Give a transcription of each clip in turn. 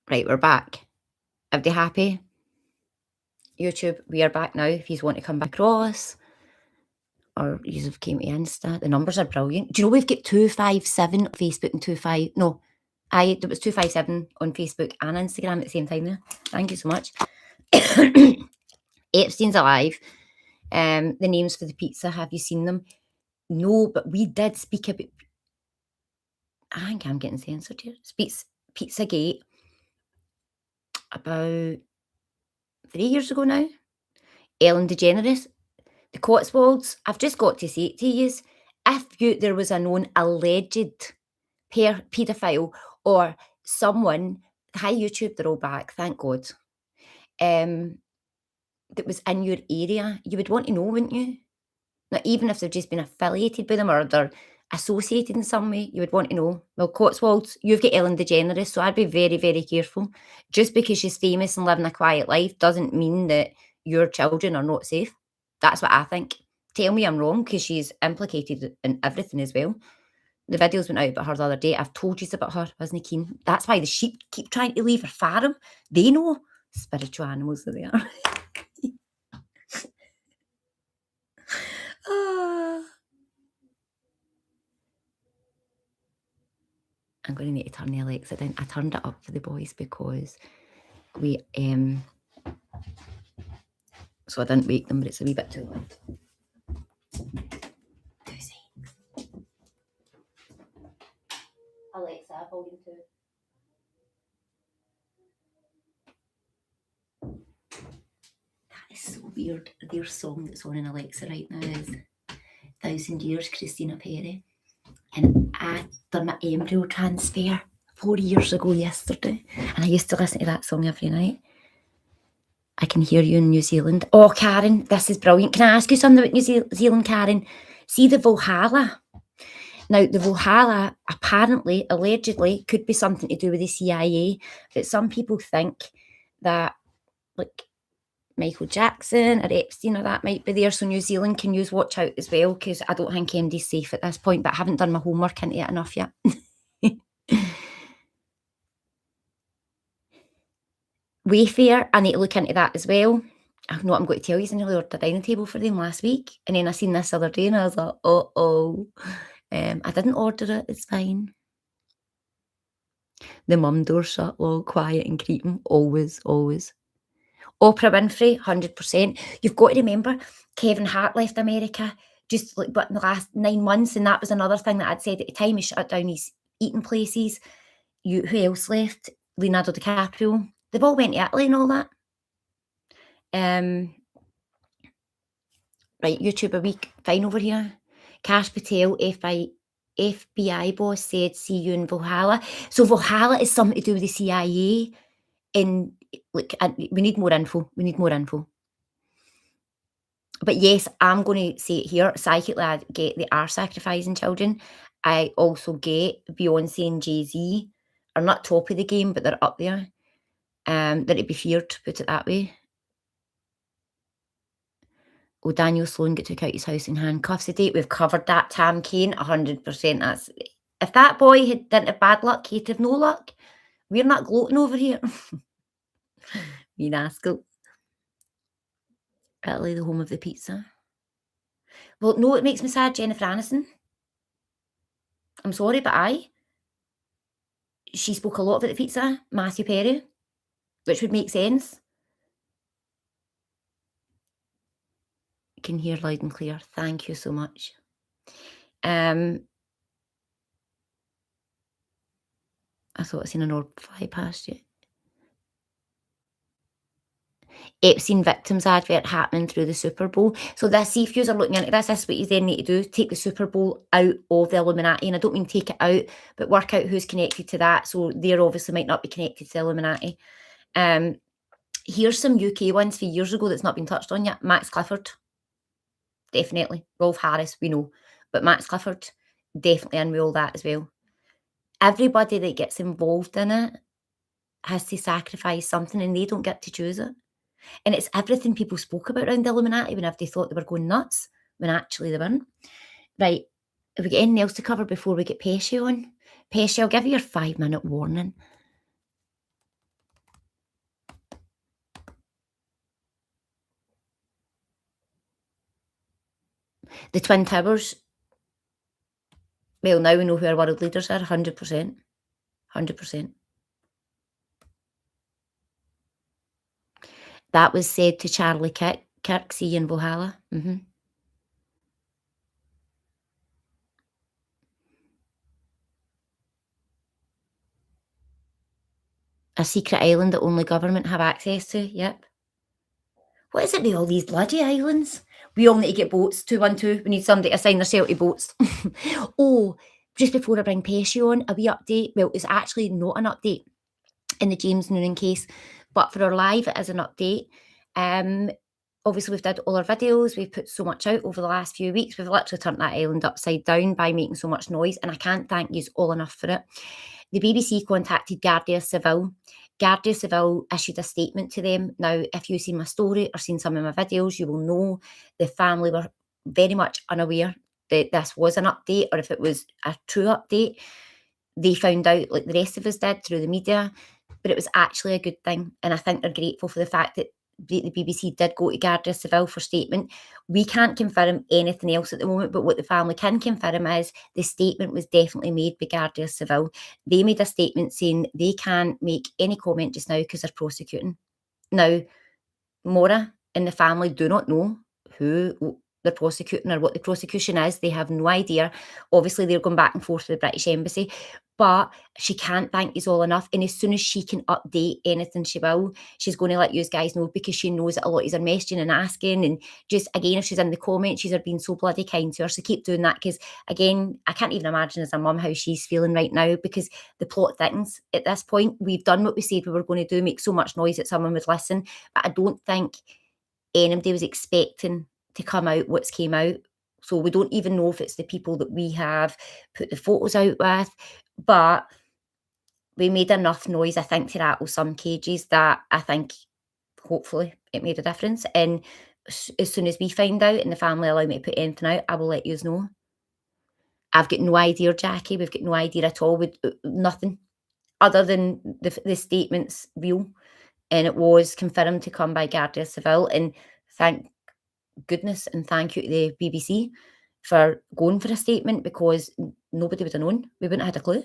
Right, we're back. Everybody happy? YouTube, we are back now. If you want to come back across, or you have came to Insta, the numbers are brilliant. Do you know we've got 257 on Facebook and 25? No, it was 257 on Facebook and Instagram at the same time there. Thank you so much. Epstein's Alive. The names for the pizza, have you seen them? No, but we did speak about. I think I'm getting censored here. Pizzagate about 3 years ago now. Ellen DeGeneres, the Cotswolds. I've just got to say it to you. If there was a known alleged paedophile or someone, hi YouTube, they're all back, thank God, that was in your area, you would want to know, wouldn't you? Not even if they've just been affiliated with them or they're associated in some way, you would want to know. Well, Cotswolds, you've got Ellen DeGeneres, so I'd be very, very careful. Just because she's famous and living a quiet life doesn't mean that your children are not safe. That's what I think. Tell me I'm wrong, because she's implicated in everything as well. The videos went out about her the other day. I've told you about her, wasn't keen. That's why the sheep keep trying to leave her farm. They know spiritual animals that they are. I'm going to need to turn the Alexa down. I turned it up for the boys because we, so I didn't wake them, but it's a wee bit too loud. 2 seconds. Alexa, volume 2. That is so weird. Their song that's on in Alexa right now is 1,000 Years, Christina Perry. And I done my embryo transfer 4 years ago yesterday. And I used to listen to that song every night. I can hear you in New Zealand. Oh, Karen, this is brilliant. Can I ask you something about New Zealand, Karen? See the Valhalla. Now, the Valhalla apparently, allegedly, could be something to do with the CIA, but some people think that, like, Michael Jackson or Epstein or that might be there, so New Zealand can use watch out as well, because I don't think anybody's safe at this point, but I haven't done my homework into it enough yet. Wayfair, I need to look into that as well. I know what I'm going to tell you. I nearly ordered a dining table for them last week, and then I seen this other day, and I was like, oh. I didn't order it. It's fine. The mum door shut, all quiet and creeping. Always, always. Oprah Winfrey, 100%. You've got to remember, Kevin Hart left America just like but in the last 9 months, and that was another thing that I'd said at the time. He shut down his eating places. Who else left? Leonardo DiCaprio. They've all went to Italy and all that. Right, YouTube a week, fine over here. Cash Patel, FBI boss, said, see you in Valhalla. So Valhalla is something to do with the CIA. And like, we need more info. We need more info. But yes, I'm going to say it here. Psychically, I get they are sacrificing children. I also get Beyonce and Jay-Z are not top of the game, but they're up there. They're to be feared, put it that way. Oh, Daniel Sloan got took out his house in handcuffs today. We've covered that. Tam Kane, 100%. That's if that boy didn't have bad luck, he'd have no luck. We're not gloating over here. You rascal. Italy, the home of the pizza. Well, no, it makes me sad, Jennifer Aniston. I'm sorry, but she spoke a lot about the pizza, Matthew Perry, which would make sense. You can hear loud and clear. Thank you so much. I thought I seen an orb fly past you. Epstein victims advert happening through the Super Bowl. So this, see if you are looking into this is what you then need to do. Take the Super Bowl out of the Illuminati. And I don't mean take it out, but work out who's connected to that. So they obviously might not be connected to the Illuminati. Here's some UK ones for years ago that's not been touched on yet. Max Clifford. Definitely. Rolf Harris, we know. But Max Clifford, definitely in with all that as well. Everybody that gets involved in it has to sacrifice something, and they don't get to choose it. And it's everything people spoke about around the Illuminati whenever they thought they were going nuts, when actually they weren't. Right, have we got anything else to cover before we get Peshy on? Peshy, I'll give you your 5-minute warning. The Twin Towers, well, now we know who our world leaders are, 100%. 100%. That was said to Charlie Kirksey in Valhalla. A secret island that only government have access to, yep. What is it with all these bloody islands? We all need to get boats, 212. We need somebody to assign themselves to boats. Oh, just before I bring Peshy on, a wee update. Well, it's actually not an update in the James Noonan case, but for our live, it is an update. Obviously, we've did all our videos. We've put so much out over the last few weeks. We've literally turned that island upside down by making so much noise, and I can't thank you all enough for it. The BBC contacted Guardia Civil. Guardia Civil issued a statement to them. Now, if you've seen my story or seen some of my videos, you will know the family were very much unaware that this was an update or if it was a true update. They found out, like the rest of us did, through the media, but it was actually a good thing. And I think they're grateful for the fact that the BBC did go to Guardia Civil for statement. We can't confirm anything else at the moment, but what the family can confirm is the statement was definitely made by Guardia Civil. They made a statement saying they can't make any comment just now because they're prosecuting. Now, Maura and the family do not know who they're prosecuting or what the prosecution is. They have no idea. Obviously, they're going back and forth to the British Embassy, but she can't thank you all enough. And as soon as she can update anything, she will. She's going to let you guys know because she knows that a lot of you are messaging and asking. And just, again, if she's in the comments, she's been so bloody kind to her. So keep doing that because, again, I can't even imagine as a mum how she's feeling right now because the plot thickens at this point. We've done what we said we were going to do, make so much noise that someone would listen. But I don't think anybody was expecting to come out what's came out. So we don't even know if it's the people that we have put the photos out with, but we made enough noise, I think, to rattle some cages that I think hopefully it made a difference. And as soon as we find out and the family allow me to put anything out, I will let you know. I've got no idea, Jackie. We've got no idea at all. Nothing other than the statement's real. And it was confirmed to come by Guardia Civil. And thank goodness and thank you to the BBC for going for a statement because nobody would have known. We wouldn't have had a clue.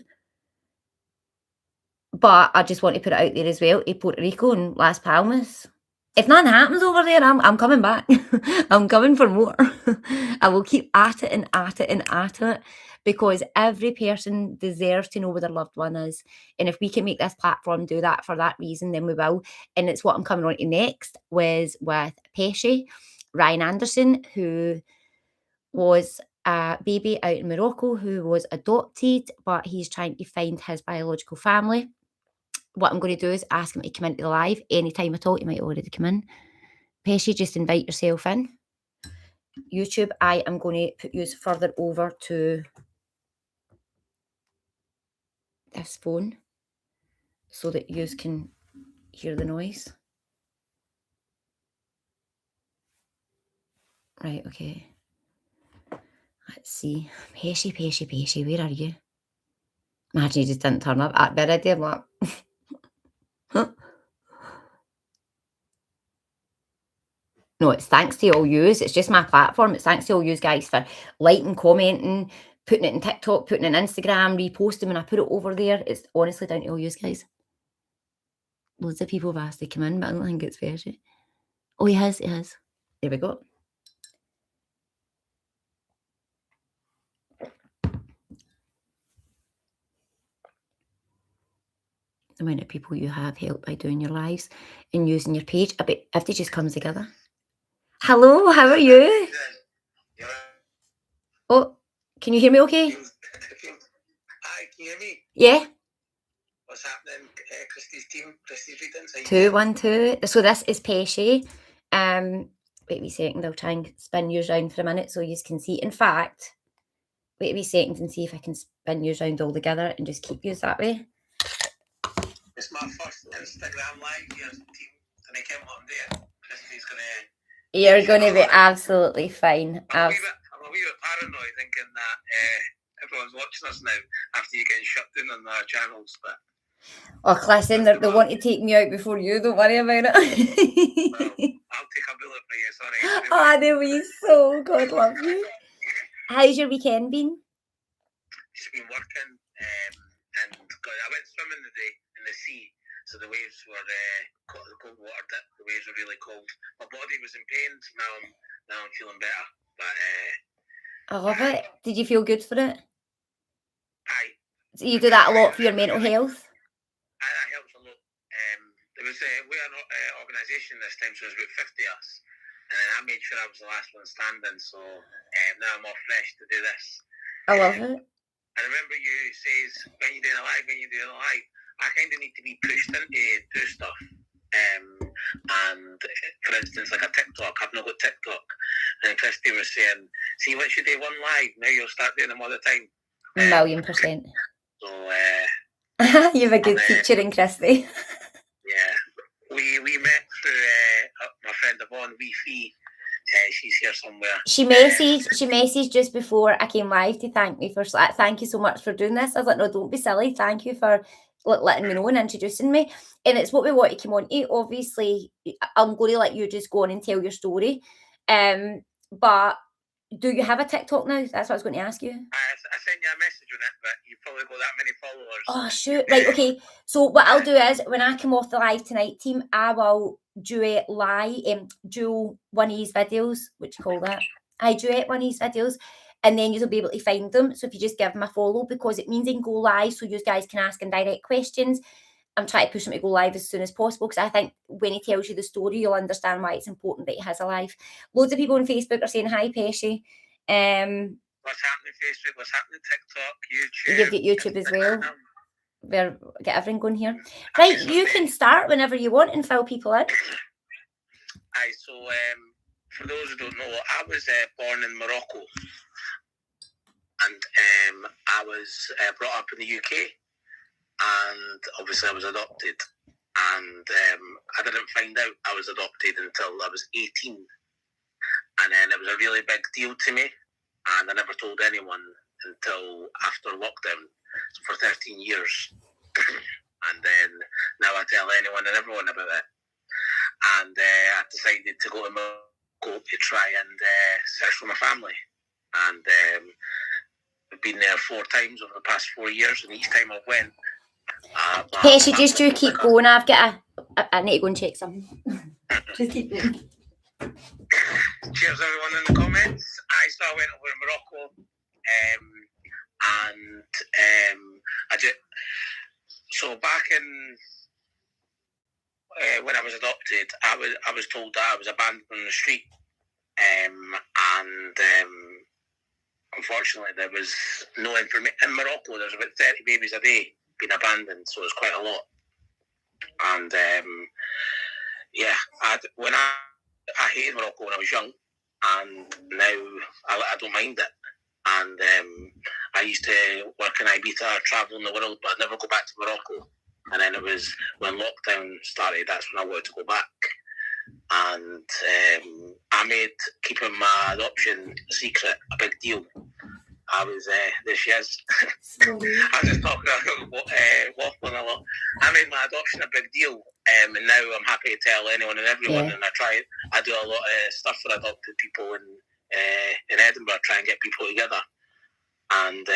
But I just want to put it out there as well to Puerto Rico and Las Palmas. If nothing happens over there, I'm coming back. I'm coming for more. I will keep at it and at it and at it because every person deserves to know where their loved one is. And if we can make this platform do that for that reason, then we will. And it's what I'm coming on to next was with Peshy, Ryan Anderson, who was a baby out in Morocco who was adopted, but he's trying to find his biological family. What I'm going to do is ask him to come into the live anytime at all. He might already come in. Peshy, just invite yourself in. YouTube, I am going to put you further over to this phone so that you can hear the noise. Right, okay. Let's see. Peshy, where are you? Imagine you just didn't turn up. At bed, I did what? No, it's thanks to all yous. It's just my platform. It's thanks to all yous guys for liking, commenting, putting it in TikTok, putting it in Instagram, reposting when I put it over there. It's honestly down to all yous guys. Loads of people have asked to come in, but I don't think it's Peshy. Oh, he has. There we go. The amount of people you have helped by doing your lives and using your page. I bet if they just come together. Hello, how are you? Oh, can you hear me okay? Hi, can you hear me? Yeah. What's happening? Christy's team, Christy's readings. 212. So this is Peshy. Wait a wee second, I'll try and spin yours round for a minute so you can see. In fact, wait a wee second and see if I can spin yours round all together and just keep yours that way. It's my first Instagram live here, team. Can I come on there? Christy's gonna. You're going to be absolutely fine. I'm a wee bit paranoid thinking that everyone's watching us now after you getting shut down on their channels. But oh, listen, they want to take me out before you. Don't worry about it. Well, I'll take a bullet for you. Sorry. Oh, they were so God love you. How's your weekend been? Just been working, and I went swimming today in the sea. So the waves were cold water. The waves were really cold. My body was in pain. Now I'm feeling better. But I love it. Did you feel good for it? aye. So you do that a lot for your mental health? That helps a lot. There was we're an organisation this time, so there was about 50 of us. And I made sure I was the last one standing. So now I'm all fresh to do this. I love it. I remember you says when you're doing a live, I kind of need to be pushed into do stuff. And for instance, like a TikTok, I've not got TikTok. And Christy was saying, see, once you do one live, now you'll start doing them all the time. 1,000,000%. So you have a good teacher in Christy. Yeah, we met through my friend Yvonne Wayfair. She's here somewhere. She messaged just before I came live to thank me for. Thank you so much for doing this. I was like, no, don't be silly. Thank you for letting me know and introducing me. And it's what we want to come on to. Obviously, I'm going to let you just go on and tell your story. But do you have a TikTok now? That's what I was going to ask you. I sent you a message on it, but you've probably got that many followers. Oh, shoot. Right, okay. So what I'll do is, when I come off the live tonight, team, I will duet one of his videos. What do you call that? I duet one of his videos. And then you'll be able to find them. So if you just give him a follow, because it means he can go live, so you guys can ask him direct questions. I'm trying to push him to go live as soon as possible, because I think when he tells you the story, you'll understand why it's important that he has a live. Loads of people on Facebook are saying, hi, Peshy. What's happening Facebook? What's happening TikTok, YouTube? You've got YouTube as well. We'll get everything going here. Right, you can start whenever you want and fill people in. Aye, so for those who don't know, I was born in Morocco. And I was brought up in the UK. And obviously I was adopted. And I didn't find out I was adopted until I was 18. And then it was a really big deal to me. And I never told anyone until after lockdown, so for 13 years. And then now I tell anyone and everyone about it. And I decided to go to Morocco to try and search for my family. And I've been there 4 times over the past 4 years, and each time I went, Peshy, just you keep going. I've got I need to go and check something. Just keep going. Cheers, everyone in the comments. So I went over to Morocco, so back in when I was adopted, I was told that I was abandoned on the street, and unfortunately there was no information. In Morocco, there's about 30 babies a day being abandoned, so it's quite a lot. And I hated Morocco when I was young, and now I don't mind it. And I used to work in Ibiza, traveling the world, but I'd never go back to Morocco. And then it was when lockdown started, that's when I wanted to go back. And I made keeping my adoption a secret a big deal. I was, there she is. I was just talking, waffling a lot. I made my adoption a big deal, and now I'm happy to tell anyone and everyone. Yeah. And I do a lot of stuff for adopted people in Edinburgh, try and get people together. And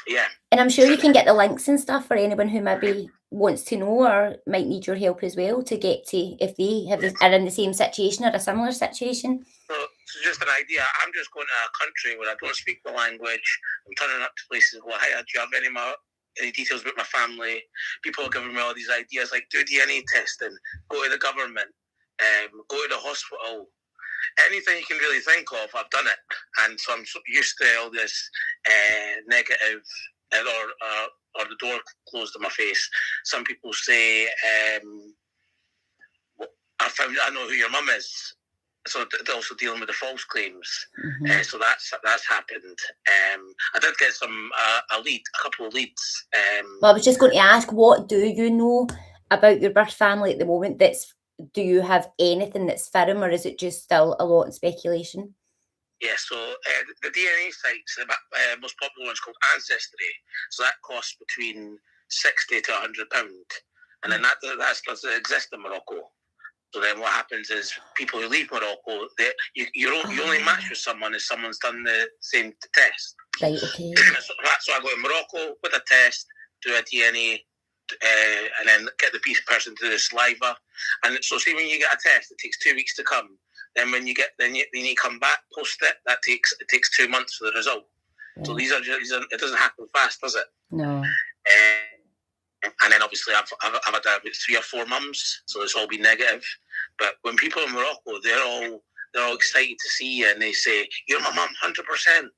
yeah. And I'm sure you can get the links and stuff for anyone who maybe wants to know or might need your help as well to get to, if they are in the same situation or a similar situation. So just an idea. I'm just going to a country where I don't speak the language. I'm turning up to places where, hey, do you have any details about my family? People are giving me all these ideas like do DNA testing, go to the government, go to the hospital. Anything you can really think of, I've done it. And so I'm so used to all this negative or the door closed in my face. Some people say, I know who your mum is. So they're also dealing with the false claims. Mm-hmm. So that's happened. I did get a couple of leads. Well, I was just going to ask, what do you know about your birth family at the moment? Do you have anything that's firm, or is it just still a lot of speculation? Yeah, so the DNA sites, the most popular one's called Ancestry. So that costs between £60 to £100. And then that doesn't exist in Morocco. So then what happens is people who leave Morocco, you only match with someone if someone's done the same test. Right, okay. So I go to Morocco with a test, do a DNA, and then get the person to do the saliva. And so see, when you get a test, it takes 2 weeks to come. Then when you come back, post it, it takes 2 months for the result. Right. So it doesn't happen fast, does it? No. And then obviously I've had about 3 or 4 mums, so it's all been negative. But when people in Morocco, they're all excited to see you, and they say, "You're my mum, 100%."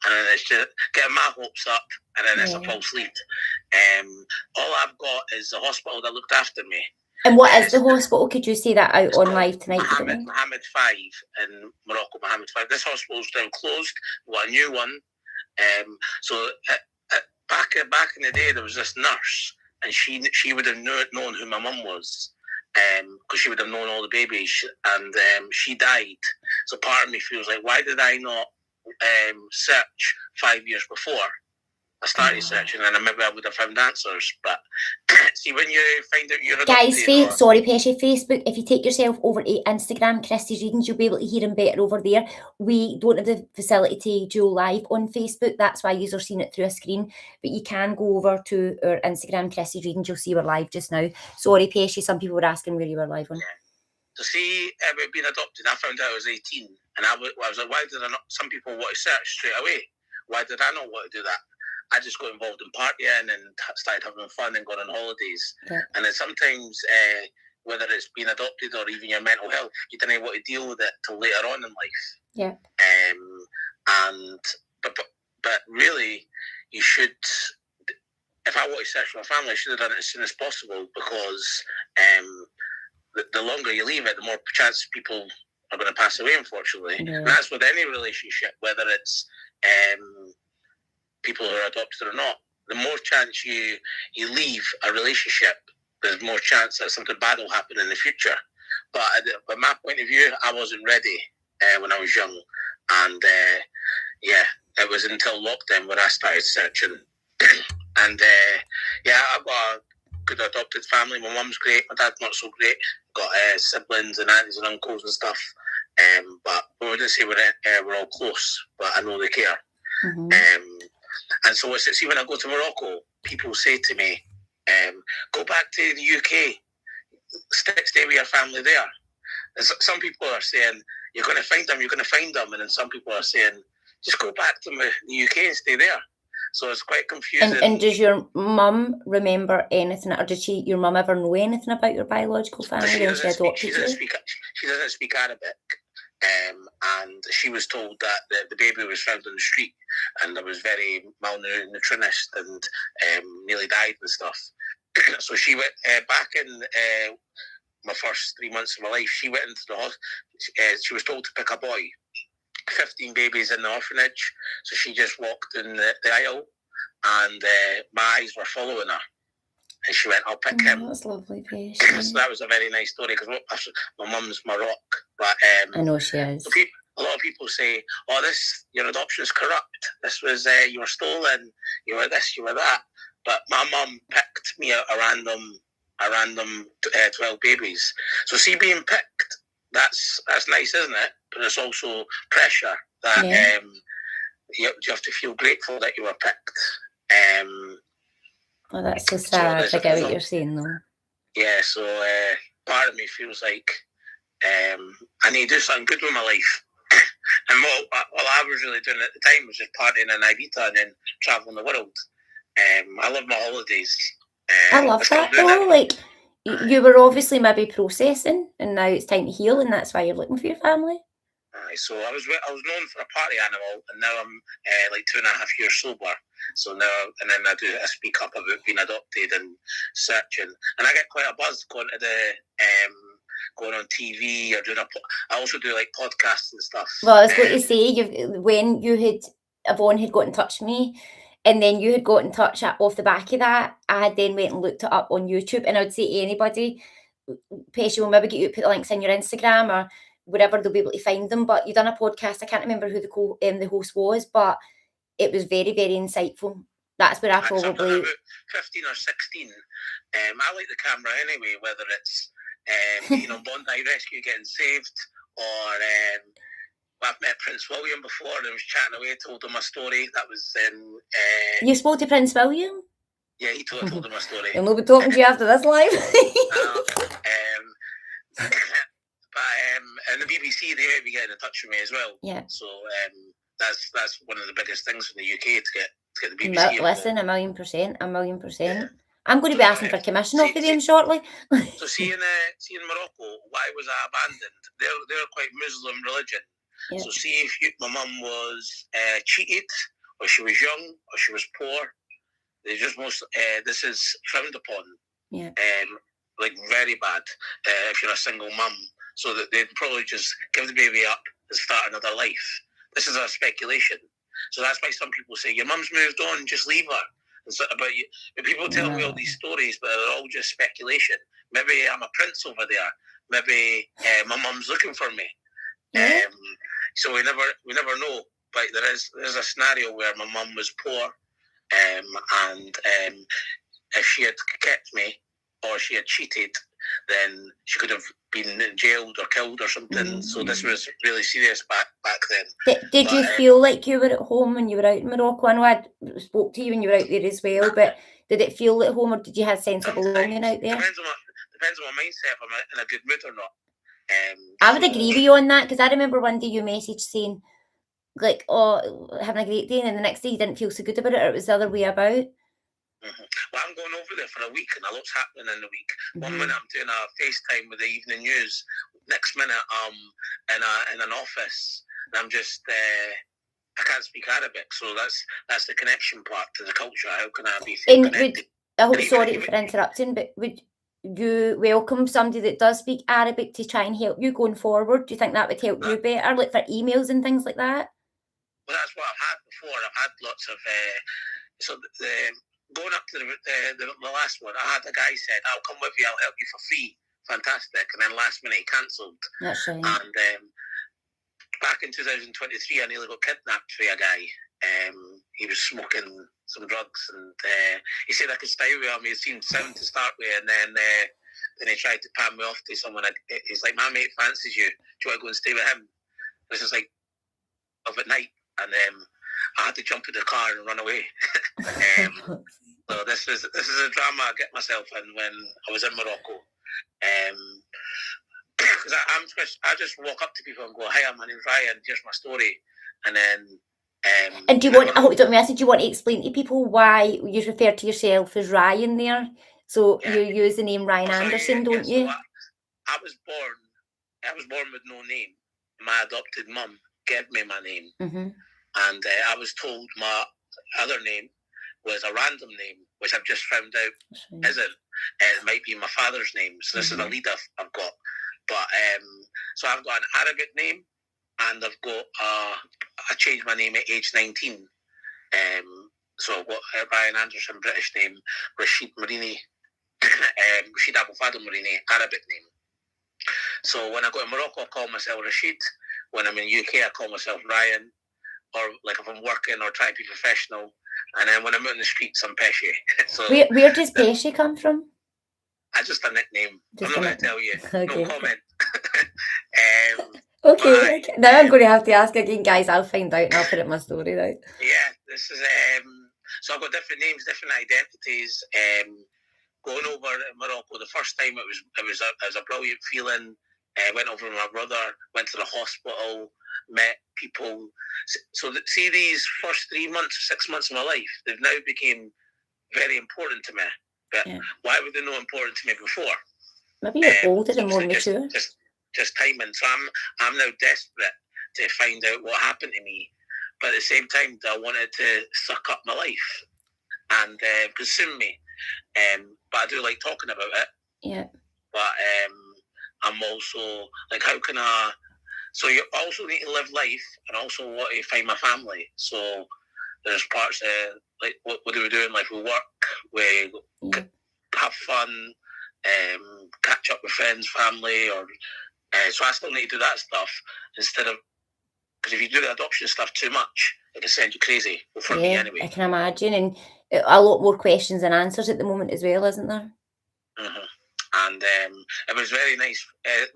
And then it's just getting my hopes up, and then it's a false lead. All I've got is the hospital that looked after me. And what is the hospital? Could you say that out on live tonight? Mohammed 5 in Morocco, Mohammed 5. This hospital's now closed. We've got a new one. So back in the day, there was this nurse, and she would have known who my mum was, because she would have known all the babies, and she died. So part of me feels like, why did I not search 5 years before I started searching, and maybe I would have found answers. But see, when you find out you're adopted, sorry, Peshy, Facebook, if you take yourself over to Instagram, Christy's Readings, you'll be able to hear him better over there. We don't have the facility to dual live on Facebook. That's why you're seeing it through a screen. But you can go over to our Instagram, Christy's Readings. You'll see we're live just now. Sorry, Peshy, some people were asking where you were live on. Yeah. So see, about being adopted, I found out I was 18. And I was like, why did I not? Some people want to search straight away. Why did I not want to do that? I just got involved in partying and started having fun and going on holidays. Yeah. And then sometimes, whether it's being adopted or even your mental health, you don't know what to deal with it till later on in life. Yeah. But really, you should. If I want to search for my family, I should have done it as soon as possible, because the longer you leave it, the more chance people are going to pass away, unfortunately. Yeah. And that's with any relationship, whether it's people who are adopted or not. The more chance you leave a relationship, there's more chance that something bad will happen in the future. But from my point of view, I wasn't ready when I was young. And it was until lockdown where I started searching. And I've got a good adopted family. My mum's great, my dad's not so great. Got siblings and aunties and uncles and stuff. But we wouldn't say we're all close, but I know they care. Mm-hmm. And so see, when I go to Morocco, people say to me, go back to the UK, stay with your family there. And some people are saying, you're going to find them, and then some people are saying, just go back to the UK and stay there. So it's quite confusing. And does your mum remember anything, or did your mum ever know anything about your biological family? She doesn't speak Arabic. And she was told that the baby was found on the street, and there was very malnutritionist and nearly died and stuff. So she went back in my first 3 months of my life. She went into the hospital. She was told to pick a boy. 15 babies in the orphanage. So she just walked in the aisle, and my eyes were following her. And she went, I'll pick him. That's lovely, Peshy. So that was a very nice story, because my mum's Morocco. But I know she is. A lot of people say, your adoption is corrupt. This was, you were stolen. You were this, you were that. But my mum picked me a random 12 babies. So see, being picked, that's nice, isn't it? But it's also pressure that you have to feel grateful that you were picked. Oh, that's so sad. I get what you're saying, though. Yeah, so part of me feels like I need to do something good with my life. And what I was really doing at the time was just partying in Ibiza and then travelling the world. I love my holidays. I love that, though. Like, you were obviously maybe processing, and now it's time to heal, and that's why you're looking for your family. So I was known for a party animal, and now I'm like 2.5 years sober. So now, and then I speak up about being adopted and searching, and I get quite a buzz going on TV or doing I also do like podcasts and stuff. Well, I was going to say, when Yvonne had got in touch with me, and then you had got in touch off the back of that, I had then went and looked it up on YouTube, and I would say to anybody, Peshy will maybe get you to put the links in your Instagram or wherever they'll be able to find them. But you've done a podcast. I can't remember who the host was, but it was very, very insightful. That's where I probably... About 15 or 16. I like the camera anyway, whether it's being on Bondi Rescue, getting saved, or I've met Prince William before and I was chatting away, told him my story. That was You spoke to Prince William? Yeah, he told him my story. And we'll be talking to you after this live. And the BBC, they might be getting in touch with me as well. Yeah. So that's one of the biggest things in the UK to get the BBC. Listen, 1,000,000%. I'm going to be asking for commission off of them shortly. So see in Morocco, why was I abandoned? They're quite Muslim religion. Yeah. So see if my mum was cheated, or she was young, or she was poor, they just this is frowned upon. Yeah. Like very bad if you're a single mum. So that they'd probably just give the baby up and start another life. This is a speculation. So that's why some people say, your mum's moved on, just leave her. And so, but people tell me all these stories, but they're all just speculation. Maybe I'm a prince over there. Maybe my mum's looking for me. Yeah. So we never know. But there's a scenario where my mum was poor, and if she had kept me or she had cheated, then she could have been jailed or killed or something. Mm-hmm. So this was really serious back then. Did you feel like you were at home when you were out in Morocco? I know I spoke to you when you were out there as well, but did it feel at home, or did you have a sense of belonging out there? Depends on my mindset, if I'm in a good mood or not. I would agree with you on that, because I remember one day you messaged saying, like, oh, having a great day, and then the next day you didn't feel so good about it, or it was the other way about. Mm-hmm. Well, I'm going over there for a week, and a lot's happening in the week. Mm-hmm. 1 minute I'm doing a FaceTime with the evening news. Next minute I'm in an office, and I'm just I can't speak Arabic, so that's the connection part to the culture. How can I be connected? Sorry for interrupting, but would you welcome somebody that does speak Arabic to try and help you going forward? Do you think that would help you better, like for emails and things like that? Well, that's what I've had before. I've had lots of going up to the last one, I had a guy said, I'll come with you, I'll help you for free. Fantastic. And then last minute he cancelled. That's right. And back in 2023, I nearly got kidnapped by a guy. He was smoking some drugs, and he said I could stay with him. He seemed sound to start with, and then he tried to pan me off to someone. He's like, my mate fancies you. Do you want to go and stay with him? This is like of at night, and I had to jump in the car and run away. So this is a drama I get myself in when I was in Morocco. Because I just walk up to people and go, "Hi, my name's Ryan. Here's my story," and then. And do you want? I hope you don't message. Do you want to explain to people why you refer to yourself as Ryan there? So you use the name Ryan Anderson, don't you? So I was born with no name. My adopted mum gave me my name, and I was told my other name was a random name, which I've just found out isn't. It might be my father's name. So this is a lead I've got. But so I've got an Arabic name, and I've got I changed my name at age 19. So I've got Ryan Anderson, British name, Rashid Marini, Rashid Abou Fadl Marini, Arabic name. So when I go to Morocco, I call myself Rashid. When I'm in UK, I call myself Ryan. Or like if I'm working or trying to be professional. And then when I'm out in the streets, I'm Peshy. So where does Peshy come from? Just a nickname. I'm not going to tell you. Okay. No comment. Okay. Now I'm going to have to ask again, guys. I'll find out and I'll put it in my story now. Yeah, this is so I've got different names, different identities. Going over Morocco, the first time it was a brilliant feeling. Went over with my brother, went to the hospital, met people. So see, these first 3 months, 6 months of my life, they've now become very important to me. But why were they not important to me before? Maybe you're older and more mature. Just timing. So I'm now desperate to find out what happened to me. But at the same time, I wanted to suck up my life and consume me. But I do like talking about it. Yeah. But I'm also like, how can I? So you also need to live life and also want to find my family. So there's parts like what do we do in life? We work, we have fun, catch up with friends, family, or so I still need to do that stuff instead of, because if you do the adoption stuff too much, it can send you crazy. Well, for me anyway. I can imagine, and a lot more questions than answers at the moment as well, isn't there? Mm-hmm. And it was very nice.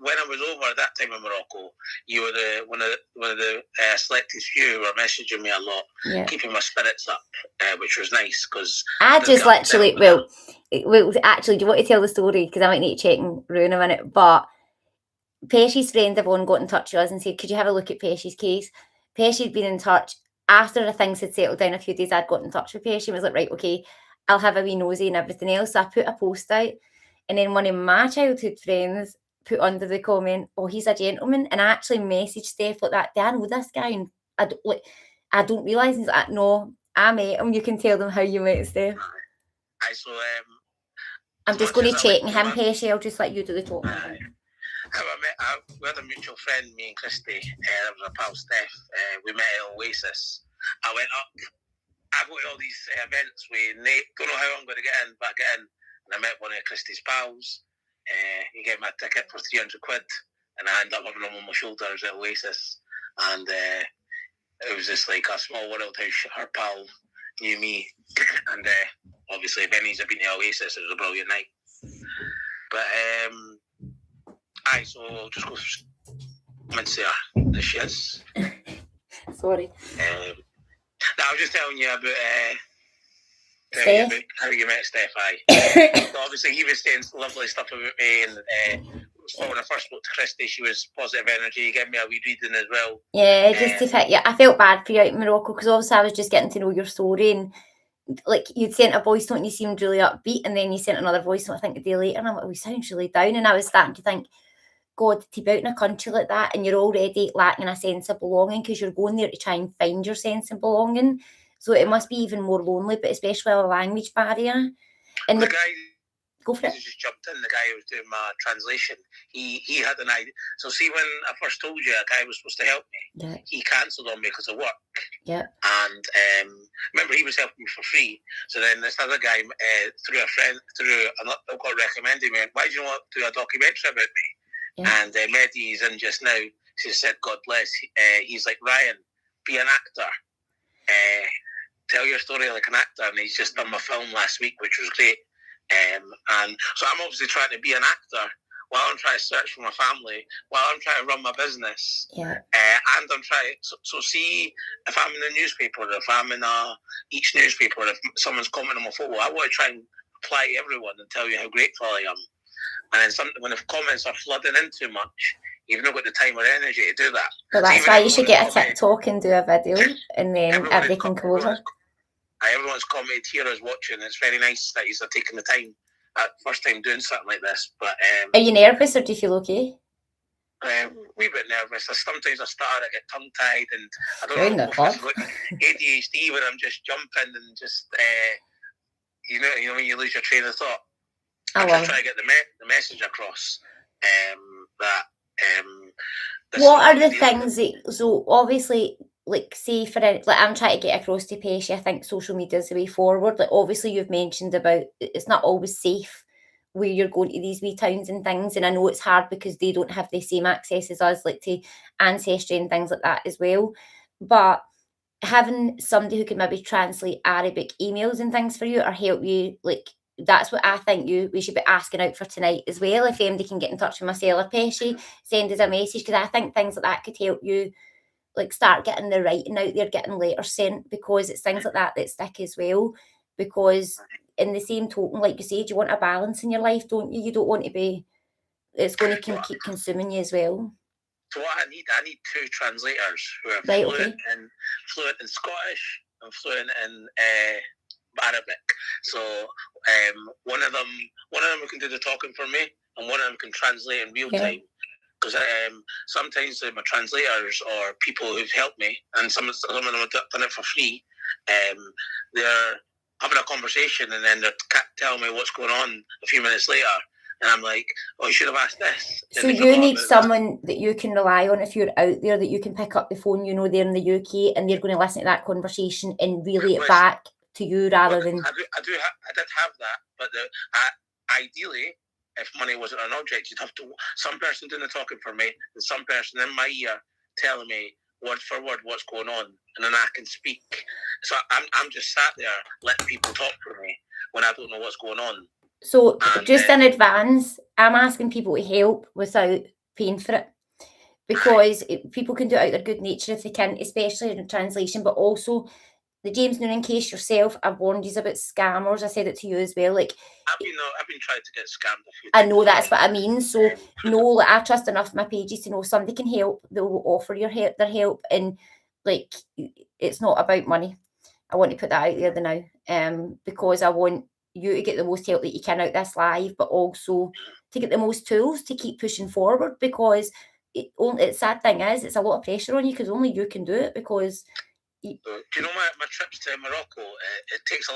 When I was over at that time in Morocco, you were one of the selected few who were messaging me a lot, keeping my spirits up, which was nice because I just literally, actually, do you want to tell the story? Because I might need to check and ruin a minute. But Peshy's friend Yvonne got in touch with us and said, could you have a look at Peshy's case? Peshy had been in touch. After the things had settled down a few days, I'd got in touch with Peshy and was like, right, okay, I'll have a wee nosy and everything else. So I put a post out, and then one of my childhood friends put under the comment, oh, he's a gentleman. And I actually messaged Steph like that, do I know this guy? And I don't realise. He's like, no, I met him. You can tell them how you met Steph. I'm just going to check him, Peshy. I'll just let you do the talking. We had a mutual friend, me and Christy, that was a pal Steph. We met at Oasis. I went up, I go to all these events with Nate, don't know how I'm going to get in, but I get in, and I met one of Christy's pals. He gave me a ticket for 300 quid, and I ended up having him on my shoulders at Oasis. And it was just like a small world how her pal knew me. And obviously, if any's been to Oasis, it was a brilliant night. But so I'll just go and say there she is. Sorry. I was just telling you about how you met Steph. So obviously, he was saying lovely stuff about me, and when I first spoke to Christy, she was positive energy. He gave me a wee reading as well. Yeah, just to fit you. I felt bad for you out in Morocco because obviously I was just getting to know your story, and like you'd sent a voice note and you seemed really upbeat, and then you sent another voice note I think a day later, and I'm like, we sound really down, and I was starting to think, God, to be out in a country like that and you're already lacking a sense of belonging because you're going there to try and find your sense of belonging, so it must be even more lonely, but especially with a language barrier. And the guy go for it. Just jumped in. The guy who was doing my translation, he had an idea. So see, when I first told you a guy was supposed to help me, he cancelled on me because of work. Yeah. And remember, he was helping me for free. So then this other guy, through a friend, got recommended me. Why do you want to do a documentary about me? Yeah. And Mehdi is in just now. She said, God bless. He's like, Ryan, be an actor. Tell your story like an actor. And he's just done my film last week, which was great. And so I'm obviously trying to be an actor while I'm trying to search for my family, while I'm trying to run my business. Yeah. And I'm trying, so see, if I'm in the newspaper, if I'm in each newspaper, if someone's commenting on my photo, I want to try and reply to everyone and tell you how grateful I am. And then when the comments are flooding in too much, you've not got the time or energy to do that. But that's why you should get a TikTok and do a video, and then everything can go over. Everyone's commented here is watching. It's very nice that you're taking the time. First time doing something like this. But are you nervous or do you feel okay? Wee bit nervous. Sometimes I start, I get tongue tied, and I don't know if it's like ADHD when I'm just jumping and just you know when you lose your train of thought. I'm just trying to get the message across. What are the things that? So obviously, like say for like I'm trying to get across to Peshy, I think social media is the way forward. Like obviously you've mentioned about it's not always safe where you're going to these wee towns and things, and I know it's hard because they don't have the same access as us, like to ancestry and things like that as well. But having somebody who can maybe translate Arabic emails and things for you or help you, like that's what I think we should be asking out for tonight as well. If anybody can get in touch with myself or Peshy, send us a message, because I think things like that could help you like start getting the writing out there, getting letters sent, because it's things like that that stick as well. Because in the same token, like you said, you want a balance in your life, don't you? You don't want to be, it's going to keep consuming you as well. So what I need two translators who are fluent in Scottish and fluent in Arabic. So one of them who can do the talking for me, and one of them can translate in real time. Because sometimes my translators or people who've helped me, and some of them have done it for free, they're having a conversation and then they're telling me what's going on a few minutes later. And I'm like, oh, you should have asked this. So you need someone that you can rely on if you're out there, that you can pick up the phone, you know, they're in the UK and they're going to listen to that conversation and relay it back to you rather than... I did have that, but ideally, if money wasn't an object, you'd have to some person doing the talking for me and some person in my ear telling me word for word what's going on, and then I can speak. So I'm just sat there letting people talk for me when I don't know what's going on. So And, just in advance, I'm asking people to help without paying for it, because people can do it out of their good nature if they can, especially in translation, but also the James Noonan case yourself. I've warned you about scammers. I said it to you as well. Like, I've been trying to get scammed a few I times. know that's what I mean. So no, like, I trust enough my pages to know somebody can help. They'll offer their help, and like, it's not about money. I want to put that out there now, because I want you to get the most help that you can out this live, but also to get the most tools to keep pushing forward, because it's sad thing is, it's a lot of pressure on you because only you can do it. Because do you know my trips to Morocco? It takes a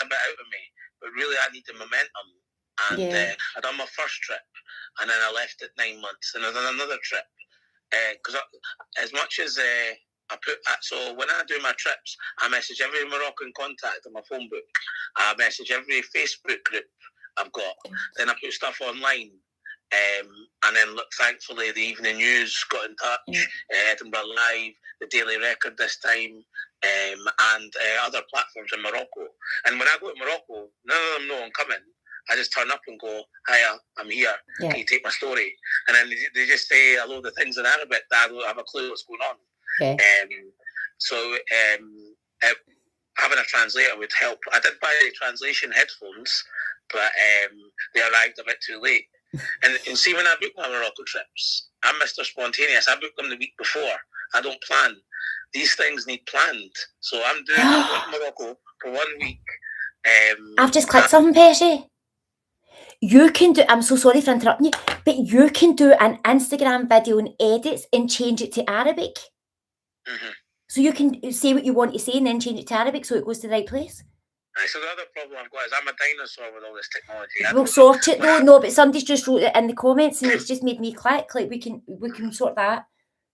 bit out of me, but really I need the momentum. And I done my first trip, and then I left it 9 months, and I done another trip. Because as much as I put, so when I do my trips, I message every Moroccan contact in my phone book. I message every Facebook group I've got. Then I put stuff online. And then, look, thankfully, the Evening News got in touch, Edinburgh Live, the Daily Record this time, and other platforms in Morocco. And when I go to Morocco, none of them know I'm coming. I just turn up and go, hiya, I'm here. Can you take my story? And then they just say a load of things in Arabic that I don't have a clue what's going on. So having a translator would help. I did buy the translation headphones, but they arrived a bit too late. And see, when I book my Morocco trips, I'm Mr. Spontaneous. I book them the week before. I don't plan. These things need planned. So I'm doing Morocco for 1 week. I've just clicked something, Peshy. You can do, I'm so sorry for interrupting you, but you can do an Instagram video and edits and change it to Arabic. So you can say what you want to say and then change it to Arabic so it goes to the right place. So the other problem I've got is I'm a dinosaur with all this technology. We'll sort it though. No, but somebody's just wrote it in the comments and it's just made me click. Like, we can sort that.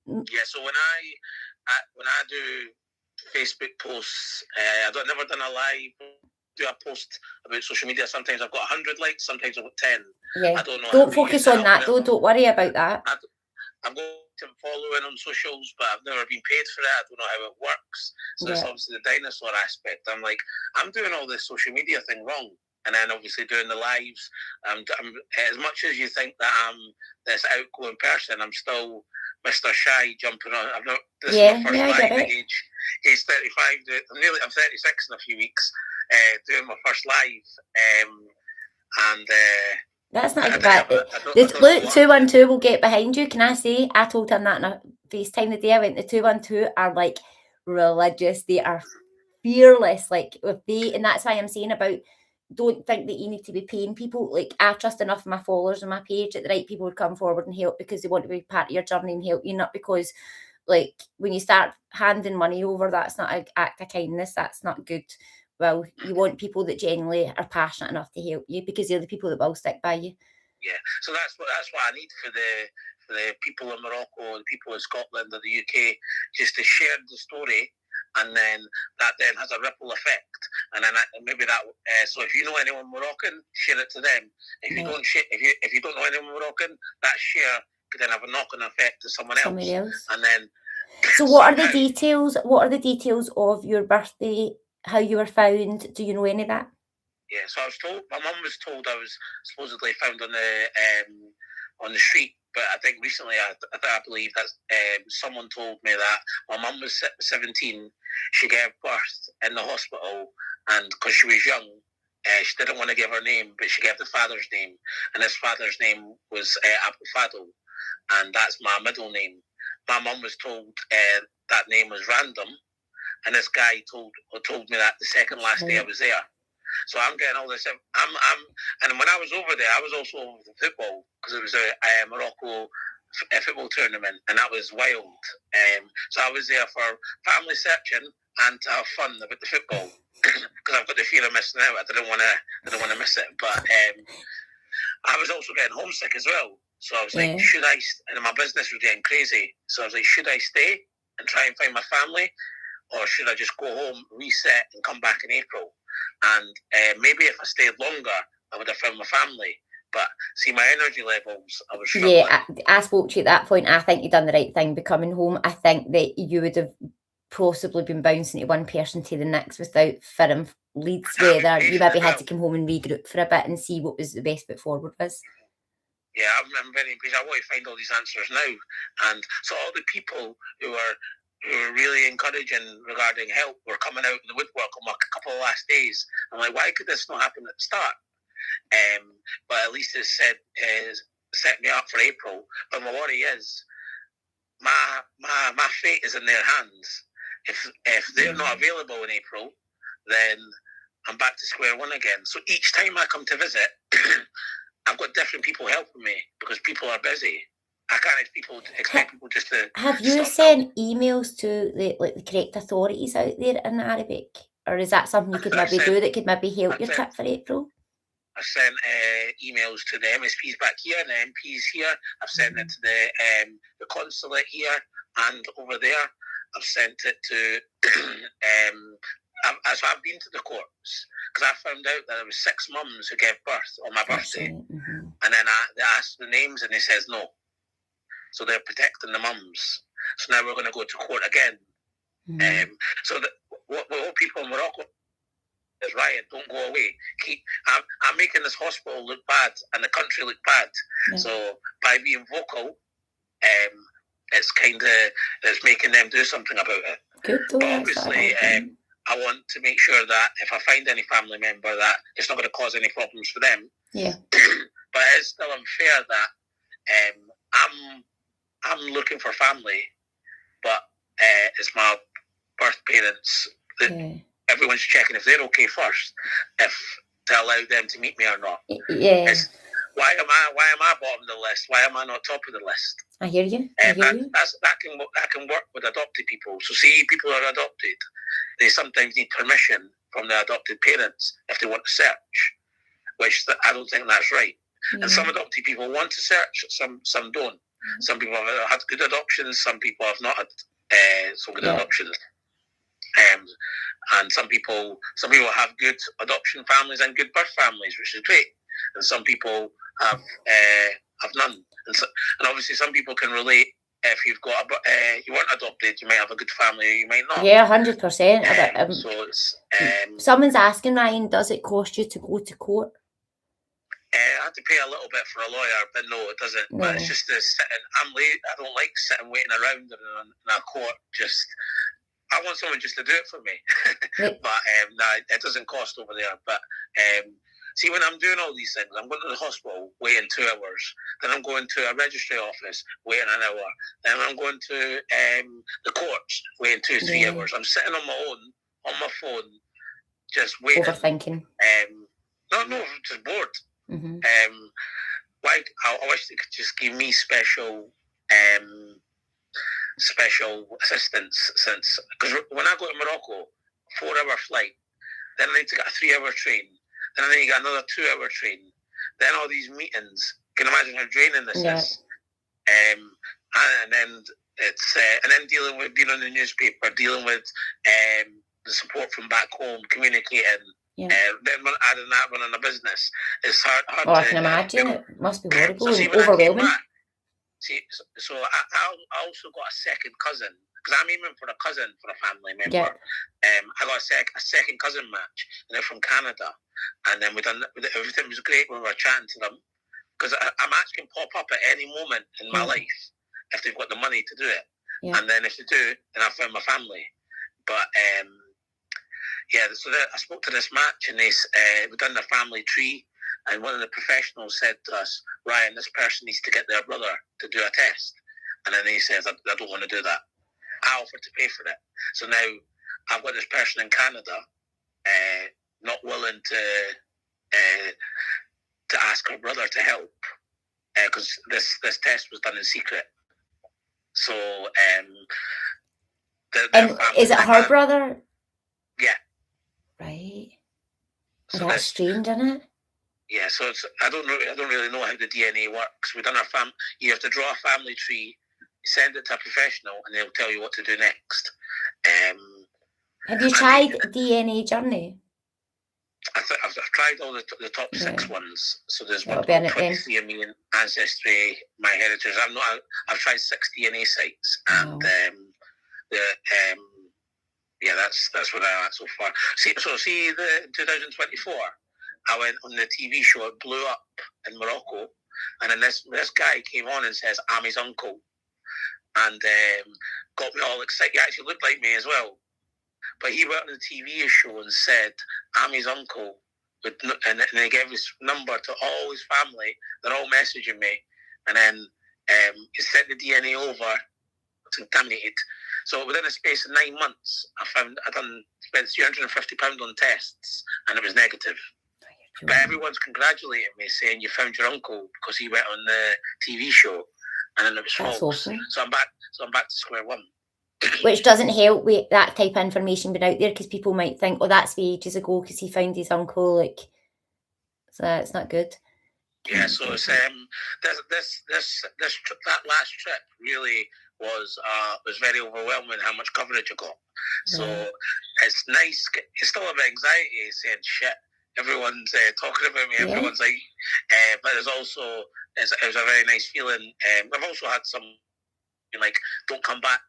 Yeah. So when I do Facebook posts, I've never done a live. Do a post about social media. Sometimes I've got 100 likes. Sometimes I've got 10. Yeah. I don't know. Don't focus on that though. Don't worry about that. I'm going to following on socials, but I've never been paid for it. I don't know how it works. So it's obviously the dinosaur aspect. I'm like, I'm doing all this social media thing wrong. And then obviously doing the lives. I'm as much as you think that I'm this outgoing person, I'm still Mr. Shy jumping on. This is my first live at age 35. I'm 36 in a few weeks. Doing my first live. And that's not bad. Look, 212 will get behind you. Can I say, I told him that in a FaceTime the day I went. The 212 are like religious. They are fearless. Like, if they, and that's why I'm saying about, don't think that you need to be paying people. Like, I trust enough of my followers on my page that the right people would come forward and help because they want to be part of your journey and help you, not because, like, when you start handing money over, that's not an act of kindness. That's not good. Well, you want people that genuinely are passionate enough to help you because they're the people that will stick by you. Yeah, so that's what I need for the people in Morocco, the people in Scotland or the UK, just to share the story, and then that then has a ripple effect, and then maybe that. So if you know anyone Moroccan, share it to them. If you don't share, if you don't know anyone Moroccan, that share could then have a knock-on effect to someone else. And then. So what are the details? What are the details of your birthday? How you were found? Do you know any of that? Yeah, so I was told. My mum was told I was supposedly found on the street, but I think recently I believe that someone told me that my mum was 17. She gave birth in the hospital, and because she was young, she didn't want to give her name, but she gave the father's name, and his father's name was Abdul Fadl, and that's my middle name. My mum was told that name was random, and this guy told me that the second last day I was there. So I'm getting all this. And when I was over there, I was also over the football because it was a Morocco football tournament, and that was wild. So I was there for family searching and to have fun about the football because I've got the fear of missing out. I didn't want to miss it, but I was also getting homesick as well. So I was like, should I? And my business was getting crazy. So I was like, should I stay and try and find my family, or should I just go home, reset, and come back in April? And maybe if I stayed longer, I would have found my family. But see, my energy levels, I was struggling. Yeah, I spoke to you at that point. I think you'd done the right thing by coming home. I think that you would have possibly been bouncing to one person to the next without fearing leads whether you maybe had to come home and regroup for a bit and see what was the best foot forward was. Yeah, I'm very impatient. I want to find all these answers now. And so all the people who are really encouraging regarding help were coming out in the woodwork on a couple of last days. I'm like, why could this not happen at the start? But at least it set me up for April. But my worry is my fate is in their hands. If they're not available in April, then I'm back to square one again. So each time I come to visit, I've got different people helping me because people are busy. I can't expect people just to. Have you sent emails to the correct authorities out there in Arabic, or is that something you could maybe do that could maybe help your trip for April? I sent emails to the MSPs back here, the MPs here. I've sent it to the consulate here and over there. I've sent it to. So I've been to the courts because I found out that there was 6 mums who gave birth on my birthday, and then they asked the names and they says no. So they're protecting the mums. So now we're going to go to court again. So what people in Morocco is, Ryan, don't go away. I'm making this hospital look bad and the country look bad. Yeah. So by being vocal, it's making them do something about it. Good. But obviously, I want to make sure that if I find any family member, that it's not going to cause any problems for them. Yeah. But it's still unfair that I'm looking for family, but it's my birth parents that everyone's checking if they're okay first, if to allow them to meet me or not. Yeah. Why am I bottom of the list? Why am I not top of the list? I hear you. That can work with adopted people. So see, people are adopted. They sometimes need permission from the adopted parents if they want to search, which I don't think that's right. Yeah. And some adopted people want to search, some don't. Some people have had good adoptions, some people have not had so good adoptions. And some people have good adoption families and good birth families, which is great. And some people have none. And obviously, some people can relate. If you've got you weren't adopted, you might have a good family, you might not. Yeah, 100%. So it's someone's asking, Ryan, does it cost you to go to court? I have to pay a little bit for a lawyer, but no, it doesn't. No. But it's just sitting. I'm late. I don't like sitting waiting around in a court. I want someone just to do it for me. But no, it doesn't cost over there. But see, when I'm doing all these things, I'm going to the hospital, waiting 2 hours. Then I'm going to a registry office, waiting an hour. Then I'm going to the courts, waiting 2-3 hours. I'm sitting on my own, on my phone, just waiting. Overthinking. No, just bored. Mm-hmm. I wish they could just give me special assistance, since because when I go to Morocco, 4-hour flight, then I need to get a 3-hour train, then I need to get another 2-hour train, then all these meetings. Can you imagine how draining this is? And then it's and then dealing with being on the newspaper, dealing with the support from back home, communicating. Then adding that running a business, it's hard I can imagine. It must be horrible and overwhelming. So I also got a second cousin, because I'm aiming for a cousin for a family member. Yeah. I got a second cousin match, and they're from Canada, and then everything was great when we were chatting to them, because a match can pop up at any moment in my life if they've got the money to do it, and then if they do, then I found my family. But so I spoke to this match, and we've done the family tree, and one of the professionals said to us, Ryan, this person needs to get their brother to do a test. And then he says, I don't want to do that. I offered to pay for it. So now I've got this person in Canada not willing to ask her brother to help, because this test was done in secret. So is it her brother? Yeah. Right. So that's strange, isn't it? Yeah, so I don't really know how the DNA works. We've done you have to draw a family tree, send it to a professional, and they'll tell you what to do next. Have you tried DNA Journey? I've tried all the top 6 ones. So there's one called 23andMe and Ancestry, MyHeritage. I've tried 6 DNA sites, and Yeah, that's what I'm at so far. See the 2024, I went on the TV show. It blew up in Morocco, and then this guy came on and says, "I'm his uncle," and got me all excited. He actually looked like me as well, but he went on the TV show and said, "I'm his uncle," and he gave his number to all his family. They're all messaging me, and then he sent the DNA over, contaminated. So within a space of 9 months, I spent £350 on tests, and it was negative. But everyone's congratulating me, saying you found your uncle because he went on the TV show, and then it was false. Awesome. So I'm back to square one. Which doesn't help with that type of information being out there, because people might think, "Oh, that's ages ago because he found his uncle." Like, so it's not good. Yeah, so it's that last trip really was very overwhelming how much coverage I got. So it's nice. It's still a bit anxiety saying shit. Everyone's talking about me. Everyone's like, but there's also it was a very nice feeling. I've also had some like, don't come back,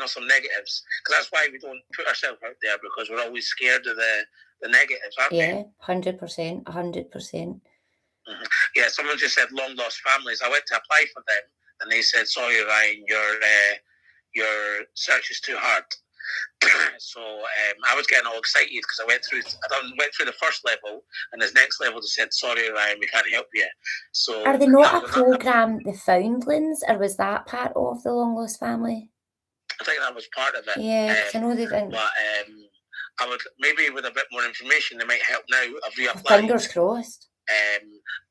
some negatives, because that's why we don't put ourselves out there, because we're always scared of the negatives, aren't we? Yeah, 100%, 100%. Yeah, someone just said long lost families. I went to apply for them, and they said, "Sorry, Ryan, your search is too hard." So I was getting all excited because I went through the first level, and this next level just said, "Sorry, Ryan, we can't help you." So are they not a program, the Foundlings, or was that part of the long lost family? I think that was part of it. Yeah, I know they didn't. But I would, maybe with a bit more information, they might help now. I've reapplied. Fingers crossed.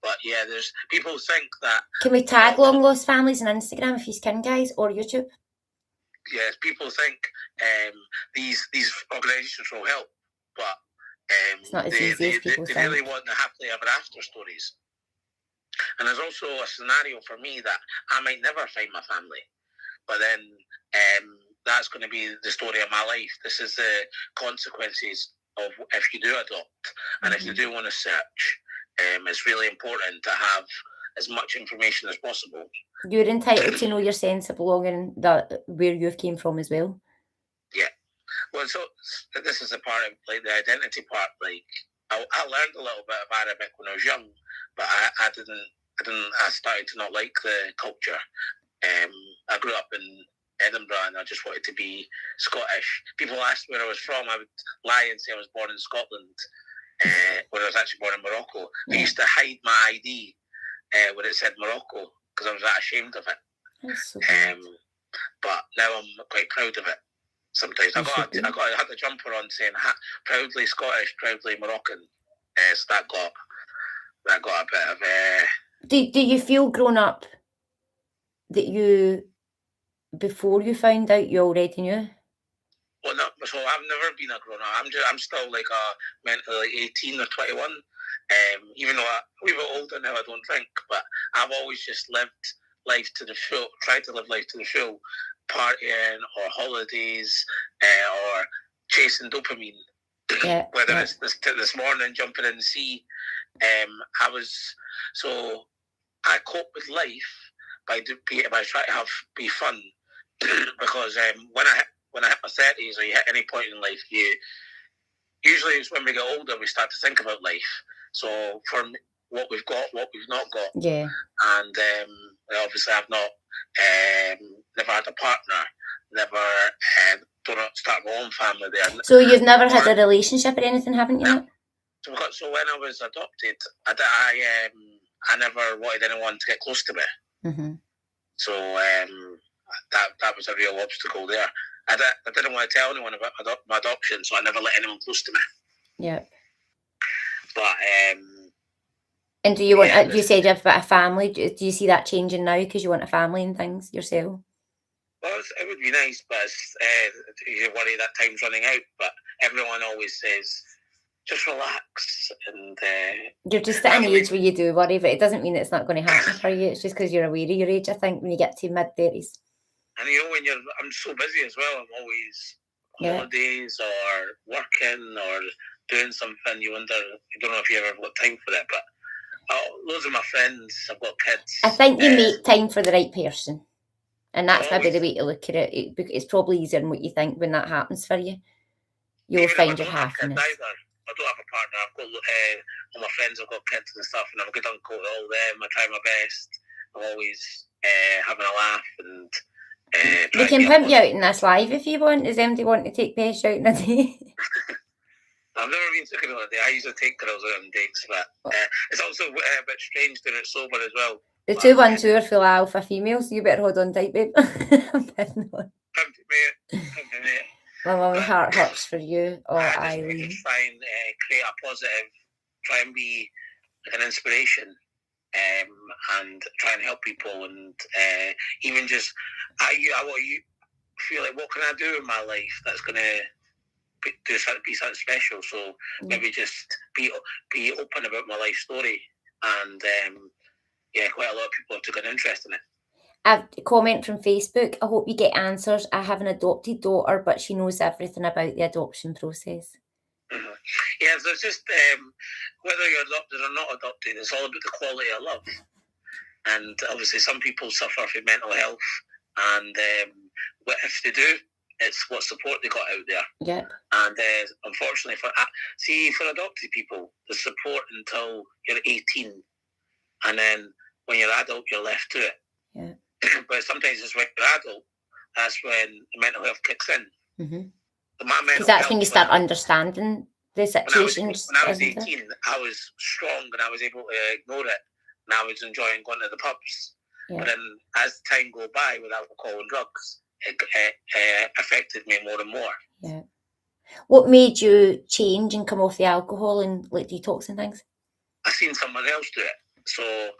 But yeah, there's people think that. Can we tag long lost families on Instagram if you can, guys, or YouTube? Yes, people think these organisations will help, but it's not as easy as people they think. really want the happily ever after stories. And there's also a scenario for me that I might never find my family, but then that's going to be the story of my life. This is the consequences of if you do adopt, and if you do want to search. It's really important to have as much information as possible. You're entitled to know your sense of belonging, where you've came from as well. Yeah. Well, so this is a part of like the identity part. Like I learned a little bit of Arabic when I was young, but I started to not like the culture. I grew up in Edinburgh, and I just wanted to be Scottish. People asked where I was from. I would lie and say I was born in Scotland. When I was actually born in Morocco. I used to hide my ID when it said Morocco because I was that ashamed of it. So but now I'm quite proud of it. Sometimes I had the jumper on saying proudly Scottish, proudly Moroccan. So that got a bit of Do you feel grown up that before you found out you already knew? Well, no, so I've never been a grown up. I'm still like mentally 18 or 21. Even though I'm a bit older now, I don't think. But I've always just lived life to the full. Tried to live life to the full, partying or holidays or chasing dopamine. Yeah, Whether it's this morning jumping in the sea. I cope with life by trying to be fun because when I hit my 30s or you hit any point in life, usually it's when we get older we start to think about life. So from what we've got, what we've not got. Yeah. And obviously I've not never had a partner, never don't start my own family there. So you've never had a relationship or anything, haven't you? No. So when I was adopted, I never wanted anyone to get close to me. Mm-hmm. So that was a real obstacle there. I didn't want to tell anyone about my adoption, so I never let anyone close to me. Yeah. But and do you want? Do you say you have a family? Do you see that changing now because you want a family and things yourself? Well, it would be nice, but you worry that time's running out. But everyone always says, just relax. And you're just at an age where you do worry, but it doesn't mean it's not going to happen for you. It's just because you're aware of your age, I think, when you get to mid-30s. And I'm so busy as well. I'm always on holidays or working or doing something. You don't know if you ever got time for it, but loads of my friends have got kids. I think you make time for the right person. And that's maybe the way to look at it. It's probably easier than what you think when that happens for you. you'll even find if I your don't have kids happiness. either. I don't have a partner. I've got all my friends have got kids and stuff, and I'm a good uncle to all them. I try my best. I'm always having a laugh and. We can pimp you out in this live if you want. Does anybody want to take Peshy out in a day? I've never been taken on a date. I usually take girls out on dates, but it's also a bit strange doing it sober as well. The 212 are full of alpha females, so you better hold on tight, babe. I'm kidding on. Pimp me. My mummy heart hurts for you. Oh, I just try and create a positive, try and be an inspiration, and try and help people, and even just I feel like, what can I do in my life that's going to be something special? So maybe just be open about my life story, and quite a lot of people have taken an interest in it. A comment from Facebook. I hope you get answers. I have an adopted daughter, but she knows everything about the adoption process. Mm-hmm. Yeah, so it's just whether you're adopted or not adopted, it's all about the quality of love. And obviously, some people suffer from mental health, and if they do, it's what support they got out there. Yeah. And unfortunately, for adopted people, the support until you're 18, and then when you're adult, you're left to it. Yeah. But sometimes it's when you're adult, that's when the mental health kicks in. Mm-hmm. Because that's when you start understanding the situations. When I was 18, I was strong and I was able to ignore it, and I was enjoying going to the pubs. Yeah. But then as time goes by with alcohol and drugs, it affected me more and more. Yeah. What made you change and come off the alcohol and like detox and things? I seen someone else do it. So,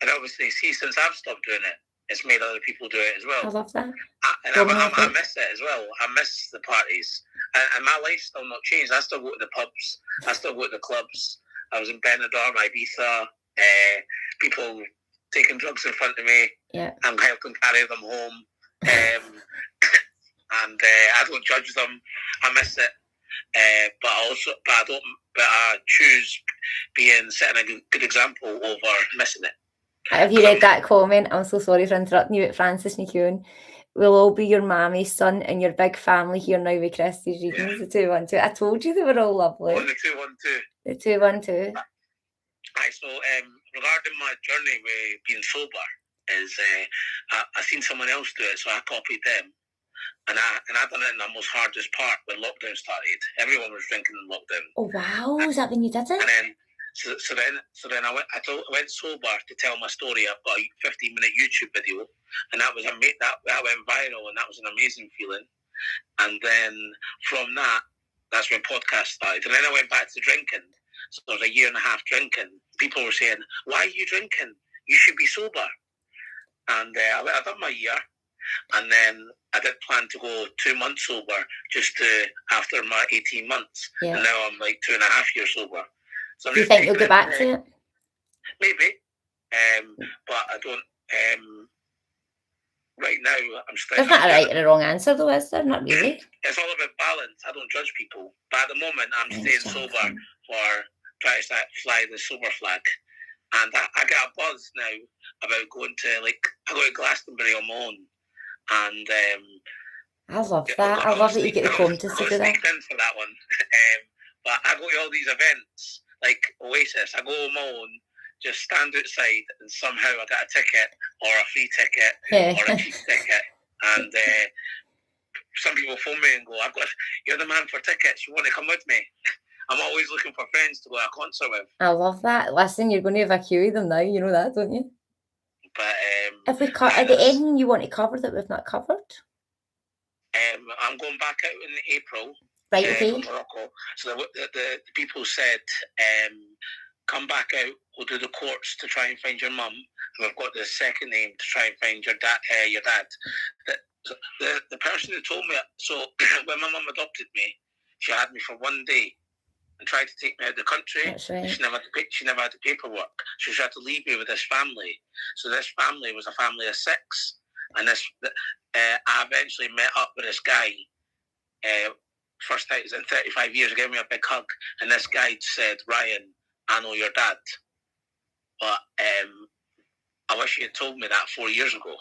and obviously, since I've stopped doing it, it's made other people do it as well. I love that. I miss it as well. I miss the parties. And my life's still not changed. I still go to the pubs. I still go to the clubs. I was in Benidorm, Ibiza. People taking drugs in front of me. Yeah. I'm helping carry them home. And I don't judge them. I miss it. But I choose setting a good example over missing it. Have you read that comment? I'm so sorry for interrupting you, but Francis McEwen. We'll all be your mammy's son and your big family here now with Christy's readings. The 212. I told you they were all lovely. Oh, the 212. The 212. Right, so regarding my journey with being sober, is I seen someone else do it, so I copied them. And I done it in the most hardest part when lockdown started. Everyone was drinking in lockdown. Oh wow! Is that when you did it? And then, so then I went sober to tell my story. I've got a 15-minute YouTube video, and that went viral, and that was an amazing feeling. And then from that's when podcast started. And then I went back to drinking. So there was a year and a half drinking. People were saying, "Why are you drinking? You should be sober." And I done my year. And then I did plan to go 2 months sober after my 18 months. Yeah. And now I'm like 2.5 years sober. So do you think you'll get back to it? Maybe. But I don't. Right now, I'm still. There's not a right or a wrong answer, though, is there? Not really. It's all about balance. I don't judge people. But at the moment, I'm staying sober for trying to fly the sober flag. And I get a buzz now about going to, I go to Glastonbury on my own. And I love that. I love that you get the Countess to do that. In for that one. But I go to all these events like Oasis. I go on my own, just stand outside, and somehow I get a ticket or a free ticket or a cheap ticket. And some people phone me and go, "You're the man for tickets. You want to come with me?" I'm always looking for friends to go to a concert with. I love that. Listen, you're going to evacuate them now. You know that, don't you? But if we cut, are there anything you want to cover that we've not covered? I'm going back out in April. Right, okay. From Morocco. So the people said, come back out. We'll do the courts to try and find your mum. And we've got the second name to try and find your dad. The person who told me, so when my mum adopted me, she had me for 1 day and tried to take me out of the country. That's right. She never had the paperwork. So she had to leave me with this family. So this family was a family of 6. And I eventually met up with this guy. First time in 35 years, he gave me a big hug. And this guy said, "Ryan, I know your dad." But I wish you had told me that 4 years ago.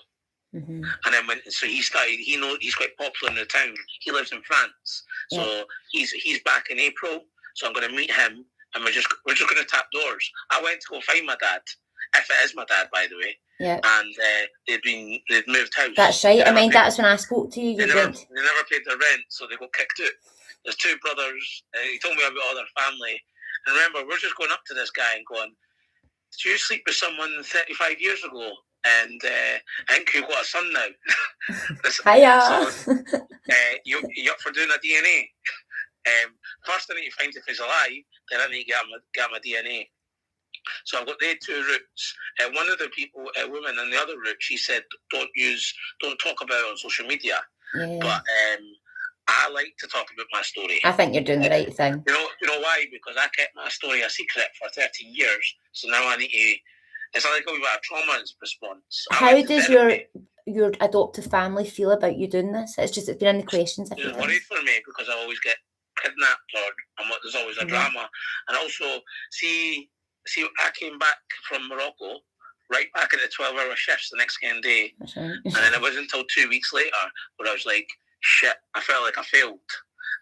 Mm-hmm. And then he's quite popular in the town. He lives in France, so he's back in April. So I'm going to meet him, and we're just going to tap doors. I went to go find my dad, if it is my dad, by the way. Yeah. And they'd moved house. That's right. That's when I spoke to you. They never paid their rent, so they got kicked out. There's two brothers. He told me about all their family. And remember, we're just going up to this guy and going, "Did you sleep with someone 35 years ago? And I think you've got a son now." Hiya. So, you up for doing a DNA? First, I need to find if he's alive. Then I need to get my DNA. So I've got the two routes. One of the women in the other route, she said, don't talk about it on social media. Yeah. But I like to talk about my story. I think you're doing the right thing. You know why? Because I kept my story a secret for 13 years. So now I need to. It's like a trauma response. How does your adoptive family feel about you doing this? It's been in the questions. They're worried for me because I always get kidnapped and there's always a drama. And also, see, I came back from Morocco, right back at the 12-hour shifts the next day. That's right. And then it wasn't until 2 weeks later where I was like, shit, I felt like I failed.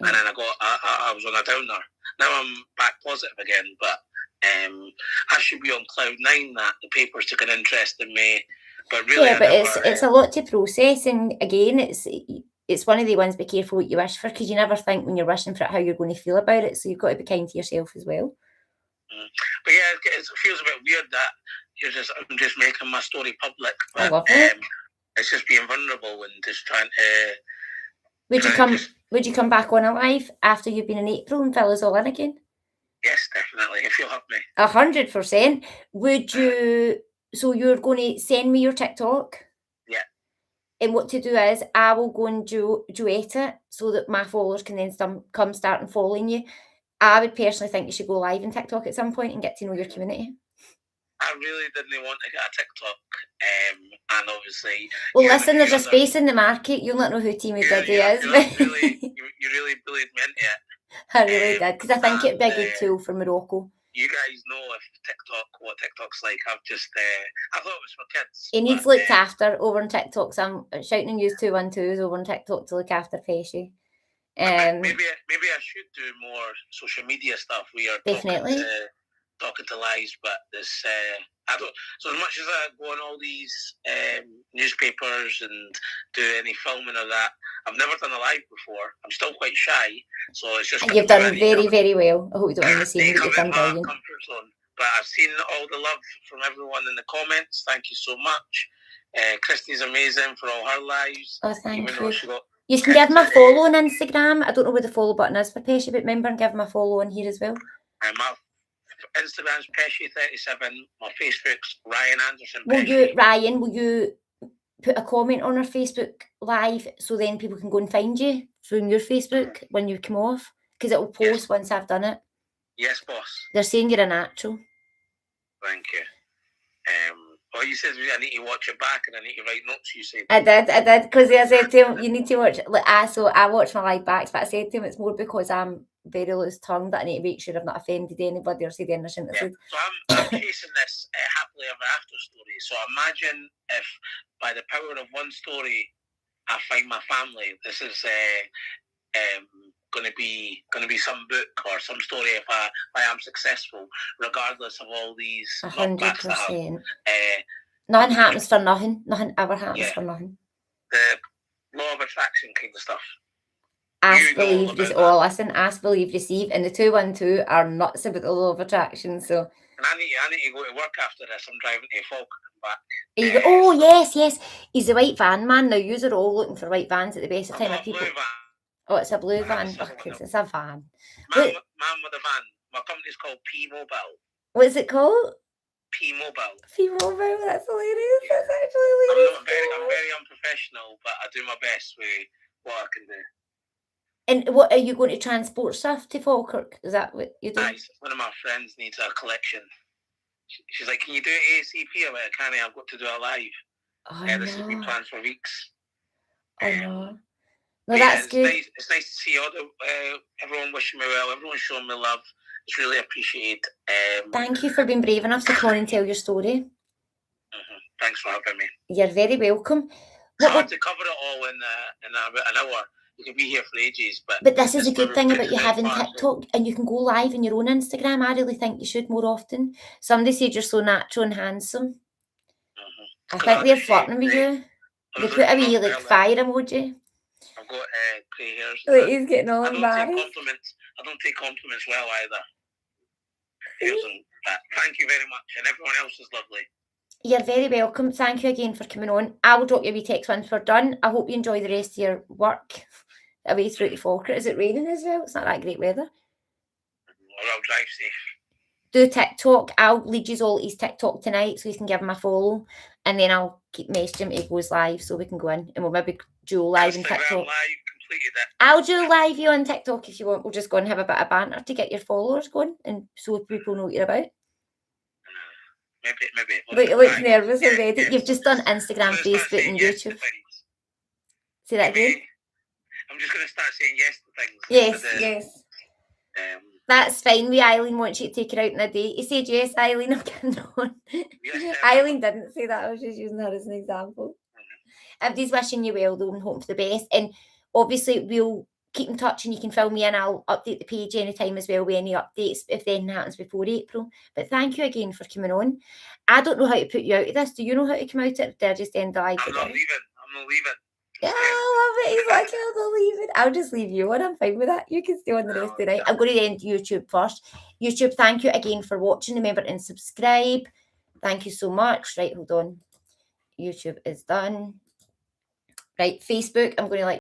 And then I was on a downer. Now I'm back positive again, but I should be on cloud 9 that the papers took an interest in me. But really, it's a lot to process, and again, it's one of the ones, be careful what you wish for, because you never think when you're wishing for it how you're going to feel about it, so you've got to be kind to yourself as well. But yeah, it feels a bit weird that I'm just making my story public. But, I love it. It's just being vulnerable and just trying to. Would you come back on Alive after you've been in April and fill us all in again? Yes, definitely. If you'll have me. 100%. Would you? So you're going to send me your TikTok? Yeah. And what to do is I will go and duet it so that my followers can then come start and following you. I would personally think you should go live on TikTok at some point and get to know your community. I really didn't want to get a TikTok, and obviously. Well, listen, there's a space in the market. You'll not know who Teemu Diddy is. You really bullied me into it. I really did, because I think it'd be a good tool for Morocco. You guys know what TikTok's like. I thought it was for kids. He needs looked after over on TikTok, so I'm shouting and use 212s over on TikTok to look after Peshy. Maybe I should do more social media stuff. We are definitely talking to lives, but this I don't. So as much as I go on all these newspapers and do any filming of that, I've never done a live before. I'm still quite shy, so it's just. You've done very, very well. I hope you don't mind me saying that you've done brilliant. Comfort zone. But I've seen all the love from everyone in the comments. Thank you so much. Christy's amazing for all her lives. Oh, thank you. You can give my follow on Instagram. I don't know where the follow button is for Peshy, but remember and give my follow on here as well. My Instagram's Peshy37. My Facebook's Ryan Anderson. Ryan, will you put a comment on our Facebook live so then people can go and find you from your Facebook when you come off? Because it will post once I've done it. Yes, boss. They're saying you're a natural. Thank you. Well, you said I need to watch it back and I need to write notes, you said. I did, because I said to him, you need to watch, I watch my live backs, but I said to him, it's more because I'm very loose-tongued that I need to make sure I've not offended anybody or said anything I shouldn't have said. So I'm chasing this happily ever after story. So imagine if by the power of one story, I find my family. This is going to be some book or some story if I am successful, regardless of all these 100%. Nothing happens for nothing. Nothing ever happens for nothing. The law of attraction kind of stuff. Ask, believe, listen, ask, believe, receive, and the 212 are nuts about the law of attraction. So. And I need to go to work after this. I'm driving to Falkirk and back. Oh yes, he's a white van man now. You're all looking for white vans at the best of time. People. Blue van. Oh, it's a blue van. Okay, it's a van. Man with a van. My company's called P-Mobile. What is it called? P-Mobile. P-Mobile. That's hilarious. That's actually hilarious. I'm very unprofessional, but I do my best with what I can do. And what are you going to transport stuff to Falkirk? Is that what you do? Nice. One of my friends needs a collection. She's like, "Can you do it ASAP?" I'm like, "Can't I? I've got to do it live." This has been planned for weeks. I know. No, that's good. It's nice to see everyone wishing me well. Everyone showing me love. It's really appreciated. Thank you for being brave enough to come on and tell your story. Thanks for having me. You're very welcome. It's hard to cover it all in about an hour. You can be here for ages, but this is a good thing about you having TikTok, and you can go live on your own Instagram. I really think you should more often. Somebody said you're so natural and handsome. I think they're flirting with you. They put a wee fire emoji. I've got grey hairs. Look, he's getting all embarrassed. I don't take compliments well either. Thank you very much, and everyone else is lovely. You're very welcome. Thank you again for coming on. I will drop you a wee text once we're done. I hope you enjoy the rest of your work away through to Falkirk. Is it raining as well? It's not that great weather. Well, I'll drive safe. Do TikTok. I'll lead you all his TikTok tonight so you can give him a follow, and then I'll keep messaging him. He goes live so we can go in, and we'll maybe dual live on TikTok. Live, completed it. I'll do live you on TikTok if you want. We'll just go and have a bit of banter to get your followers going, and so people know what you're about. Maybe. But you look nervous already. Yeah. You've just done Instagram, Facebook, and YouTube. Say that again. I'm just going to start saying yes to things. Yes. That's fine. Eileen wants you to take her out on a date. You said yes, Eileen. I'm getting on. Yes, Eileen didn't say that. I was just using her as an example. Everybody's wishing you well, though, and hoping for the best. And obviously, we'll keep in touch, and you can fill me in. I'll update the page anytime as well with any updates if anything happens before April. But thank you again for coming on. I don't know how to put you out of this. Do you know how to come out of it? Did I just end the live? I'm not leaving. Yeah, I love it. He's like, I'm not leaving. I'll just leave you on. I'm fine with that. You can stay on the rest of the night. I'm going to end YouTube first. YouTube, thank you again for watching. Remember to subscribe. Thank you so much. Right, hold on. YouTube is done. Right, Facebook, I'm going to